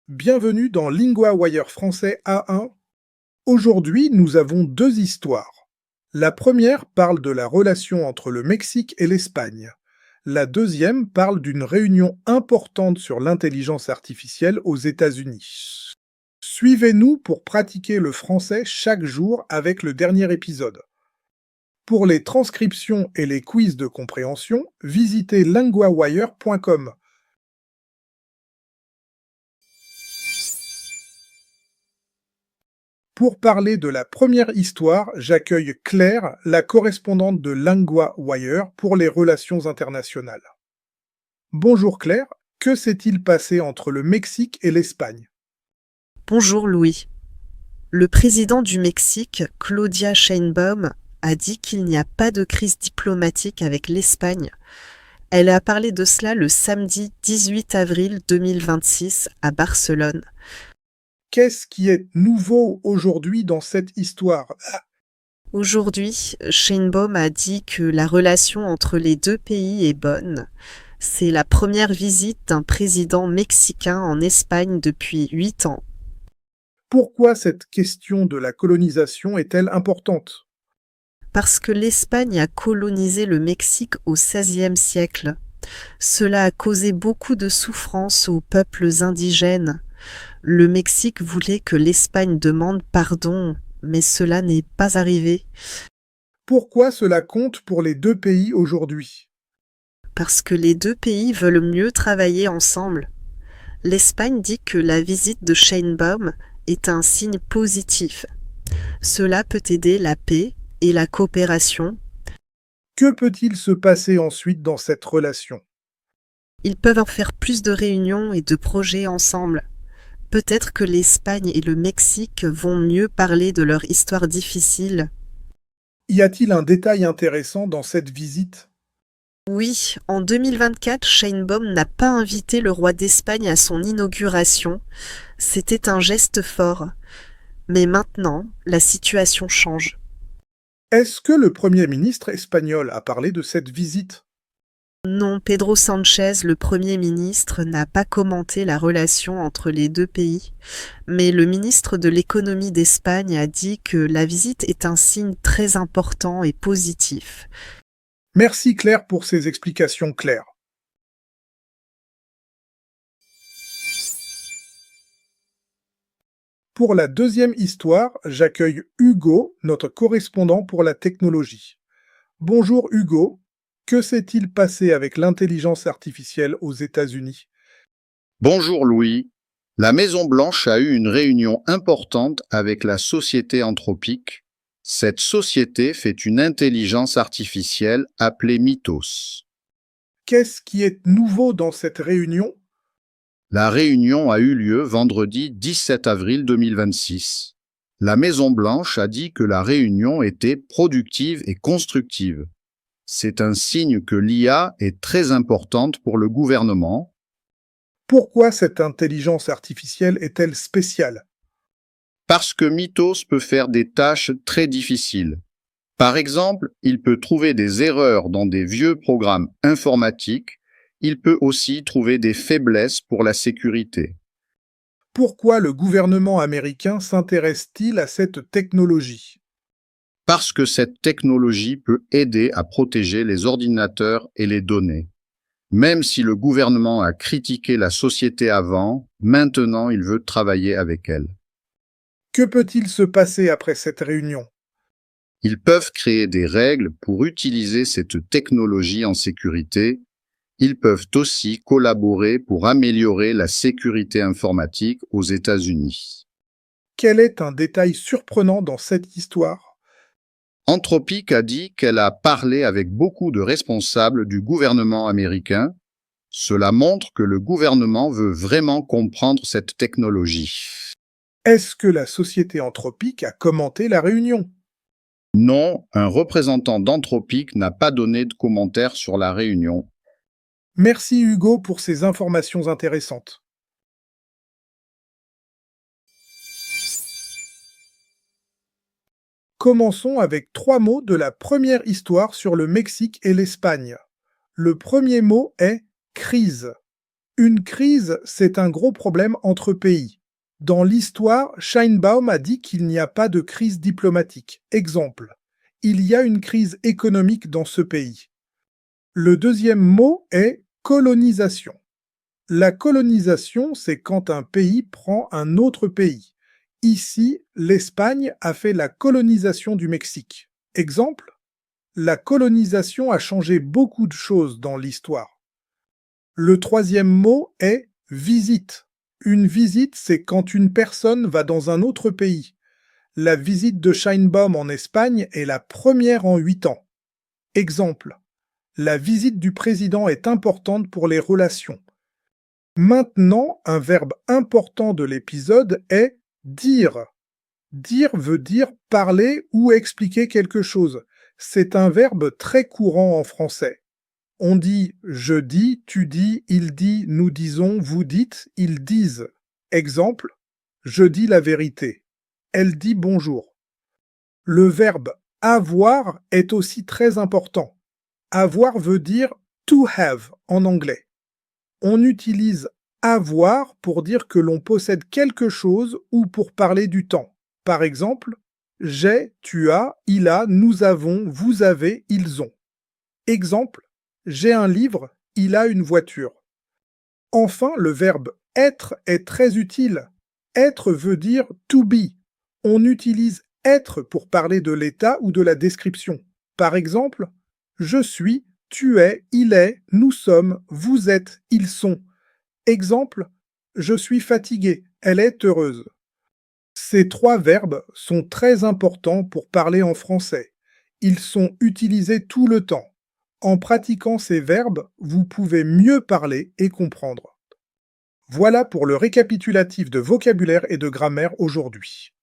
Bienvenue dans LinguaWire français A1. Aujourd'hui, nous avons deux histoires. La première parle de la relation entre le Mexique et l'Espagne. La deuxième parle d'une réunion importante sur l'intelligence artificielle aux États-Unis. Suivez-nous pour pratiquer le français chaque jour avec le dernier épisode. Pour les transcriptions et les quiz de compréhension, visitez linguawire.com. Pour parler de la première histoire, j'accueille Claire, la correspondante de LinguaWire pour les relations internationales. Bonjour Claire, que s'est-il passé entre le Mexique et l'Espagne? Bonjour Louis. Le président du Mexique, Claudia Sheinbaum, a dit qu'il n'y a pas de crise diplomatique avec l'Espagne. Elle a parlé de cela le samedi 18 avril 2026 à Barcelone. Qu'est-ce qui est nouveau aujourd'hui dans cette histoire? Aujourd'hui, Sheinbaum a dit que la relation entre les deux pays est bonne. C'est la première visite d'un président mexicain en Espagne depuis 8 ans. Pourquoi cette question de la colonisation est-elle importante? Parce que l'Espagne a colonisé le Mexique au XVIe siècle. Cela a causé beaucoup de souffrance aux peuples indigènes. Le Mexique voulait que l'Espagne demande pardon, mais cela n'est pas arrivé. Pourquoi cela compte pour les deux pays aujourd'hui? Parce que les deux pays veulent mieux travailler ensemble. L'Espagne dit que la visite de Sheinbaum est un signe positif. Cela peut aider la paix et la coopération. Que peut-il se passer ensuite dans cette relation? Ils peuvent en faire plus de réunions et de projets ensemble. Peut-être que l'Espagne et le Mexique vont mieux parler de leur histoire difficile. Y a-t-il un détail intéressant dans cette visite? Oui, en 2024, Sheinbaum n'a pas invité le roi d'Espagne à son inauguration. C'était un geste fort. Mais maintenant, la situation change. Est-ce que le Premier ministre espagnol a parlé de cette visite? Non, Pedro Sánchez, le Premier ministre, n'a pas commenté la relation entre les deux pays, mais le ministre de l'économie d'Espagne a dit que la visite est un signe très important et positif. Merci Claire pour ces explications claires. Pour la deuxième histoire, j'accueille Hugo, notre correspondant pour la technologie. Bonjour Hugo, que s'est-il passé avec l'intelligence artificielle aux États-Unis? Bonjour Louis. La Maison-Blanche a eu une réunion importante avec la société Anthropic. Cette société fait une intelligence artificielle appelée Mythos. Qu'est-ce qui est nouveau dans cette réunion? La réunion a eu lieu vendredi 17 avril 2026. La Maison-Blanche a dit que la réunion était productive et constructive. C'est un signe que l'IA est très importante pour le gouvernement. Pourquoi cette intelligence artificielle est-elle spéciale? Parce que Mythos peut faire des tâches très difficiles. Par exemple, il peut trouver des erreurs dans des vieux programmes informatiques. Il peut aussi trouver des faiblesses pour la sécurité. Pourquoi le gouvernement américain s'intéresse-t-il à cette technologie? Parce que cette technologie peut aider à protéger les ordinateurs et les données. Même si le gouvernement a critiqué la société avant, maintenant il veut travailler avec elle. Que peut-il se passer après cette réunion? Ils peuvent créer des règles pour utiliser cette technologie en sécurité. Ils peuvent aussi collaborer pour améliorer la sécurité informatique aux États-Unis. Quel est un détail surprenant dans cette histoire? Anthropic a dit qu'elle a parlé avec beaucoup de responsables du gouvernement américain. Cela montre que le gouvernement veut vraiment comprendre cette technologie. Est-ce que la société Anthropic a commenté la réunion? Non, un représentant d'Anthropic n'a pas donné de commentaires sur la réunion. Merci Hugo pour ces informations intéressantes. Commençons avec 3 mots de la première histoire sur le Mexique et l'Espagne. Le premier mot est crise. Une crise, c'est un gros problème entre pays. Dans l'histoire, Sheinbaum a dit qu'il n'y a pas de crise diplomatique. Exemple, il y a une crise économique dans ce pays. Le deuxième mot est colonisation. La colonisation, c'est quand un pays prend un autre pays. Ici, l'Espagne a fait la colonisation du Mexique. Exemple, la colonisation a changé beaucoup de choses dans l'histoire. Le troisième mot est visite. Une visite, c'est quand une personne va dans un autre pays. La visite de Sheinbaum en Espagne est la première en 8 ans. Exemple, la visite du président est importante pour les relations. Maintenant, un verbe important de l'épisode est dire. Dire veut dire parler ou expliquer quelque chose. C'est un verbe très courant en français. On dit « je dis »,« tu dis »,« il dit »,« nous disons »,« vous dites »,« ils disent ». Exemple, je dis la vérité. Elle dit bonjour. Le verbe avoir est aussi très important. Avoir veut dire to have en anglais. On utilise avoir pour dire que l'on possède quelque chose ou pour parler du temps. Par exemple, j'ai, tu as, il a, nous avons, vous avez, ils ont. Exemple, j'ai un livre, il a une voiture. Enfin, le verbe être est très utile. Être veut dire to be. On utilise être pour parler de l'état ou de la description. Par exemple, je suis, tu es, il est, nous sommes, vous êtes, ils sont. Exemple, je suis fatigué, elle est heureuse. Ces trois verbes sont très importants pour parler en français. Ils sont utilisés tout le temps. En pratiquant ces verbes, vous pouvez mieux parler et comprendre. Voilà pour le récapitulatif de vocabulaire et de grammaire aujourd'hui.